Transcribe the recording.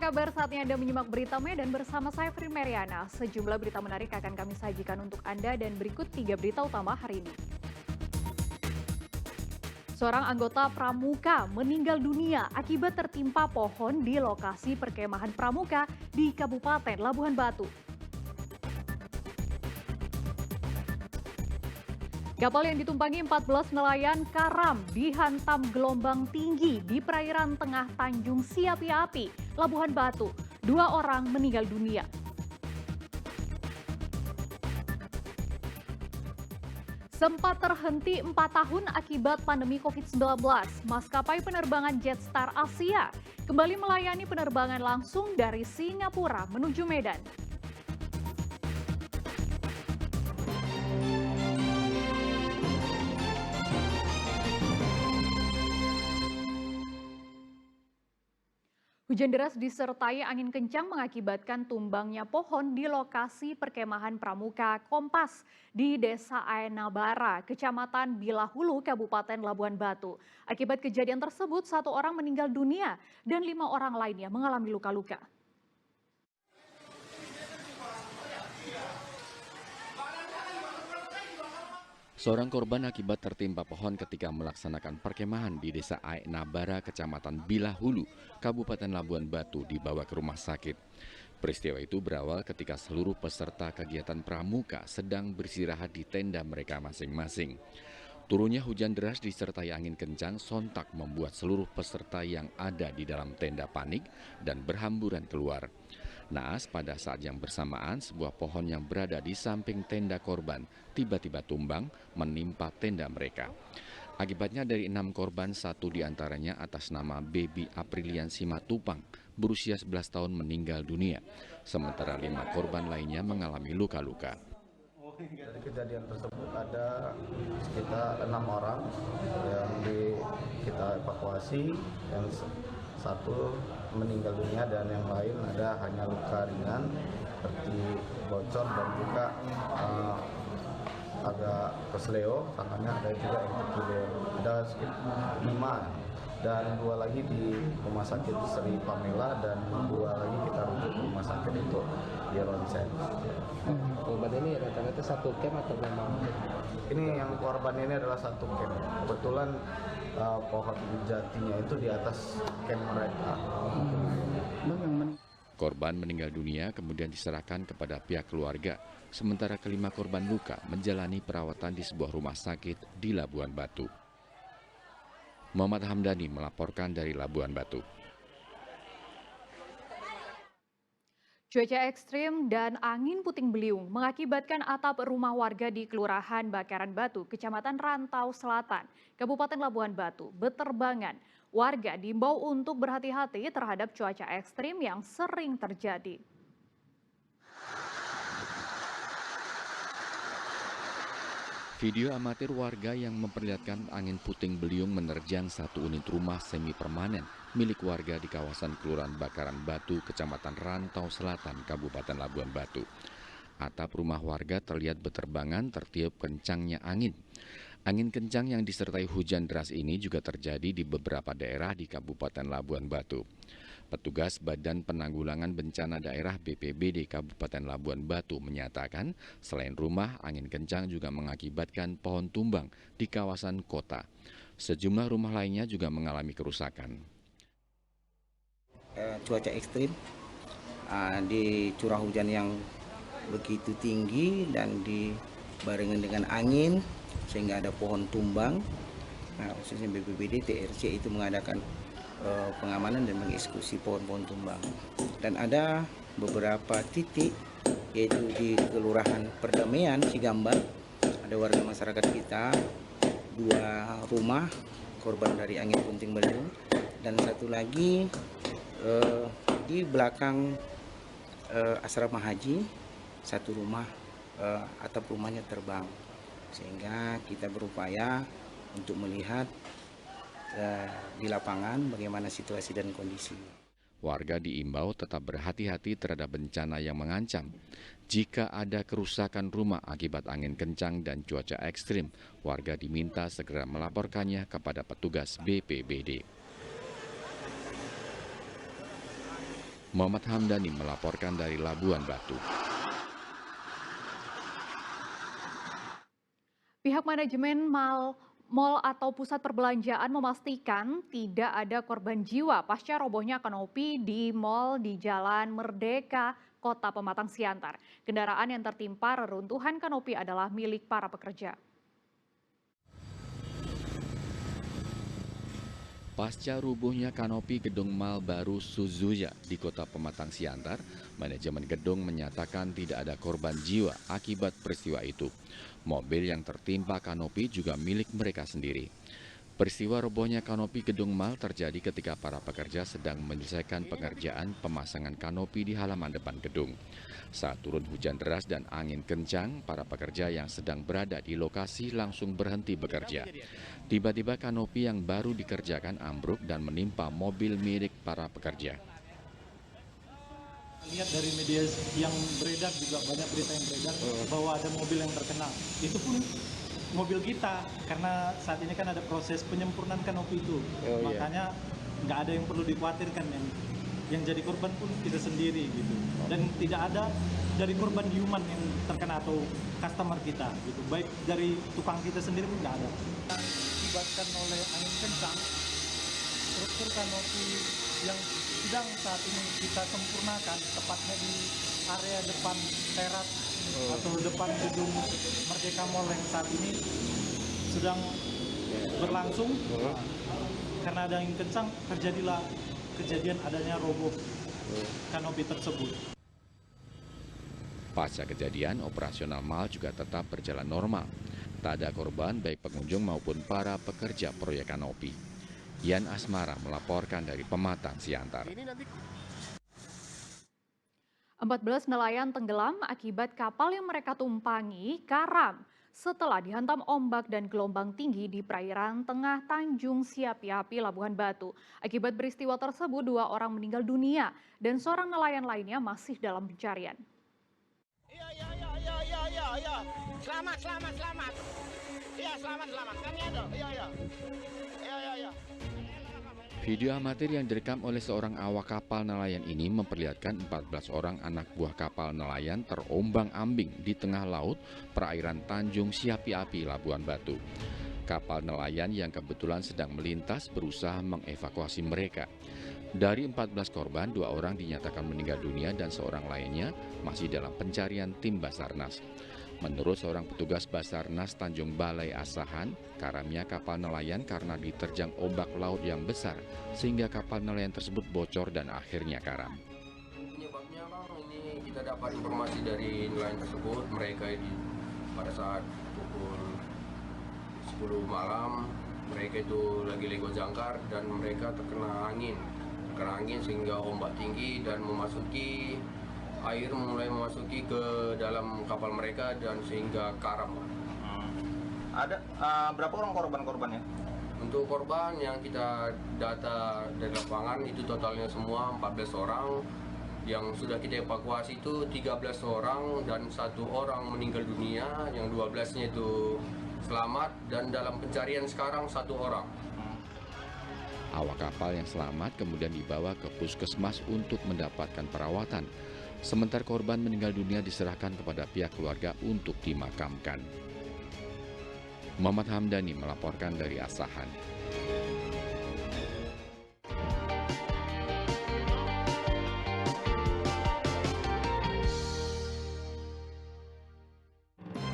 kabar? Saatnya Anda menyimak berita Medan bersama saya Fri Meriana. Sejumlah berita menarik akan kami sajikan untuk Anda dan berikut 3 berita utama hari ini. Seorang anggota Pramuka meninggal dunia akibat tertimpa pohon di lokasi perkemahan Pramuka di Kabupaten Labuhan Batu. Kapal yang ditumpangi 14 nelayan karam dihantam gelombang tinggi di perairan tengah Tanjung Siapi-Api, Labuhan Batu. 2 orang meninggal dunia. Sempat terhenti 4 tahun akibat pandemi COVID-19, maskapai penerbangan Jetstar Asia kembali melayani penerbangan langsung dari Singapura menuju Medan. Hujan deras disertai angin kencang mengakibatkan tumbangnya pohon di lokasi perkemahan Pramuka Kompas di Desa Aenabara, Kecamatan Bilahulu, Kabupaten Labuhan Batu. Akibat kejadian tersebut, 1 orang meninggal dunia dan 5 orang lainnya mengalami luka-luka. Seorang korban akibat tertimpa pohon ketika melaksanakan perkemahan di Desa Aenabara, Kecamatan Bilahulu, Kabupaten Labuhan Batu dibawa ke rumah sakit. Peristiwa itu berawal ketika seluruh peserta kegiatan pramuka sedang beristirahat di tenda mereka masing-masing. Turunnya hujan deras disertai angin kencang sontak membuat seluruh peserta yang ada di dalam tenda panik dan berhamburan keluar. Naas pada saat yang bersamaan sebuah pohon yang berada di samping tenda korban tiba-tiba tumbang menimpa tenda mereka. Akibatnya dari 6 korban, 1 diantaranya atas nama Baby Aprilian Simatupang berusia 11 tahun meninggal dunia. Sementara 5 korban lainnya mengalami luka-luka. Dari kejadian tersebut ada sekitar 6 orang yang kita evakuasi, yang 1 meninggal dunia dan yang lain ada hanya luka ringan seperti bocor dan juga agak kesleo, tangannya ada juga yang terkileo. Ada sekitar 5 dan 2 lagi di rumah sakit Sri Pamela dan 2 lagi kita rujuk ke rumah sakit untuk di ronsen. Korban ini rata-rata 1 camp atau memang? Ini yang korban ini adalah 1 camp. Kebetulan pohon jatinya itu di atas camp mereka. Korban meninggal dunia kemudian diserahkan kepada pihak keluarga, sementara ke-5 korban luka menjalani perawatan di sebuah rumah sakit di Labuhan Batu. Muhammad Hamdani melaporkan dari Labuhan Batu. Cuaca ekstrim dan angin puting beliung mengakibatkan atap rumah warga di Kelurahan Bakaran Batu, Kecamatan Rantau Selatan, Kabupaten Labuhan Batu, beterbangan. Warga diimbau untuk berhati-hati terhadap cuaca ekstrim yang sering terjadi. Video amatir warga yang memperlihatkan angin puting beliung menerjang 1 unit rumah semi permanen milik warga di kawasan Kelurahan Bakaran Batu, Kecamatan Rantau Selatan, Kabupaten Labuhan Batu. Atap rumah warga terlihat beterbangan tertiup kencangnya angin. Angin kencang yang disertai hujan deras ini juga terjadi di beberapa daerah di Kabupaten Labuhan Batu. Petugas Badan Penanggulangan Bencana Daerah BPBD Kabupaten Labuhan Batu menyatakan selain rumah, angin kencang juga mengakibatkan pohon tumbang di kawasan kota. Sejumlah rumah lainnya juga mengalami kerusakan. Cuaca ekstrim, di curah hujan yang begitu tinggi dan dibarengan dengan angin sehingga ada pohon tumbang. Nah, khususnya BPBD TRC itu mengadakan pengamanan dan mengeksekusi pohon-pohon tumbang. Dan ada beberapa titik yaitu di Kelurahan Perdamaian Cigambak, ada warga masyarakat kita 2 rumah korban dari angin puting beliung, dan 1 lagi di belakang asrama haji 1 rumah atap rumahnya terbang, sehingga kita berupaya untuk melihat di lapangan bagaimana situasi dan kondisi. Warga diimbau tetap berhati-hati terhadap bencana yang mengancam. Jika ada kerusakan rumah akibat angin kencang dan cuaca ekstrim, warga diminta segera melaporkannya kepada petugas BPBD. Muhammad Hamdani melaporkan dari Labuan Batu. Pihak manajemen mal atau pusat perbelanjaan memastikan tidak ada korban jiwa pasca robohnya kanopi di mal di Jalan Merdeka, Kota Pematang Siantar. Kendaraan yang tertimpa reruntuhan kanopi adalah milik para pekerja. Pasca rubuhnya kanopi gedung mal baru Suzuya di Kota Pematang Siantar, manajemen gedung menyatakan tidak ada korban jiwa akibat peristiwa itu. Mobil yang tertimpa kanopi juga milik mereka sendiri. Peristiwa robohnya kanopi gedung mal terjadi ketika para pekerja sedang menyelesaikan pengerjaan pemasangan kanopi di halaman depan gedung. Saat turun hujan deras dan angin kencang, para pekerja yang sedang berada di lokasi langsung berhenti bekerja. Tiba-tiba kanopi yang baru dikerjakan ambruk dan menimpa mobil milik para pekerja. Lihat dari media yang beredar juga banyak berita yang beredar bahwa ada mobil yang terkena. Itu pun mobil kita karena saat ini kan ada proses penyempurnaan kanopi itu. Makanya nggak ada yang perlu dikhawatirkan, yang jadi korban pun kita sendiri gitu. Dan tidak ada dari korban human yang terkena atau customer kita gitu. Baik dari tukang kita sendiri pun nggak ada. Diakibatkan oleh angin kencang, struktur kanopi yang sedang saat ini kita sempurnakan, tepatnya di area depan teras atau depan gedung Merdeka Mall yang saat ini sedang berlangsung. Karena ada angin kencang, terjadilah kejadian adanya roboh kanopi tersebut. Pasca kejadian, operasional mal juga tetap berjalan normal. Tak ada korban baik pengunjung maupun para pekerja proyek kanopi. Yan Asmara melaporkan dari Pematang Siantar. 14 nelayan tenggelam akibat kapal yang mereka tumpangi karam setelah dihantam ombak dan gelombang tinggi di perairan tengah Tanjung Siapi-Api, Labuan Batu. Akibat peristiwa tersebut, 2 orang meninggal dunia dan seorang nelayan lainnya masih dalam pencarian. Iya. Selamat. Iya, selamat. Kami ada. Iya. Video amatir yang direkam oleh seorang awak kapal nelayan ini memperlihatkan 14 orang anak buah kapal nelayan terombang-ambing di tengah laut perairan Tanjung Siapi-Api, Labuan Batu. Kapal nelayan yang kebetulan sedang melintas berusaha mengevakuasi mereka. Dari 14 korban, 2 orang dinyatakan meninggal dunia dan seorang lainnya masih dalam pencarian tim Basarnas. Menurut seorang petugas Basarnas Tanjung Balai Asahan, karamnya kapal nelayan karena diterjang ombak laut yang besar, sehingga kapal nelayan tersebut bocor dan akhirnya karam. Penyebabnya Bang, ini kita dapat informasi dari nelayan tersebut, mereka pada saat pukul 10 malam, mereka itu lagi lego jangkar dan mereka terkena angin sehingga ombak tinggi dan air mulai memasuki ke dalam kapal mereka dan sehingga karam. Ada berapa orang korbannya? Untuk korban yang kita data dari lapangan itu totalnya semua 14 orang. Yang sudah kita evakuasi itu 13 orang dan 1 orang meninggal dunia, yang 12-nya itu selamat dan dalam pencarian sekarang 1 orang. Awak kapal yang selamat kemudian dibawa ke puskesmas untuk mendapatkan perawatan. Sementara korban meninggal dunia diserahkan kepada pihak keluarga untuk dimakamkan. Muhammad Hamdani melaporkan dari Asahan.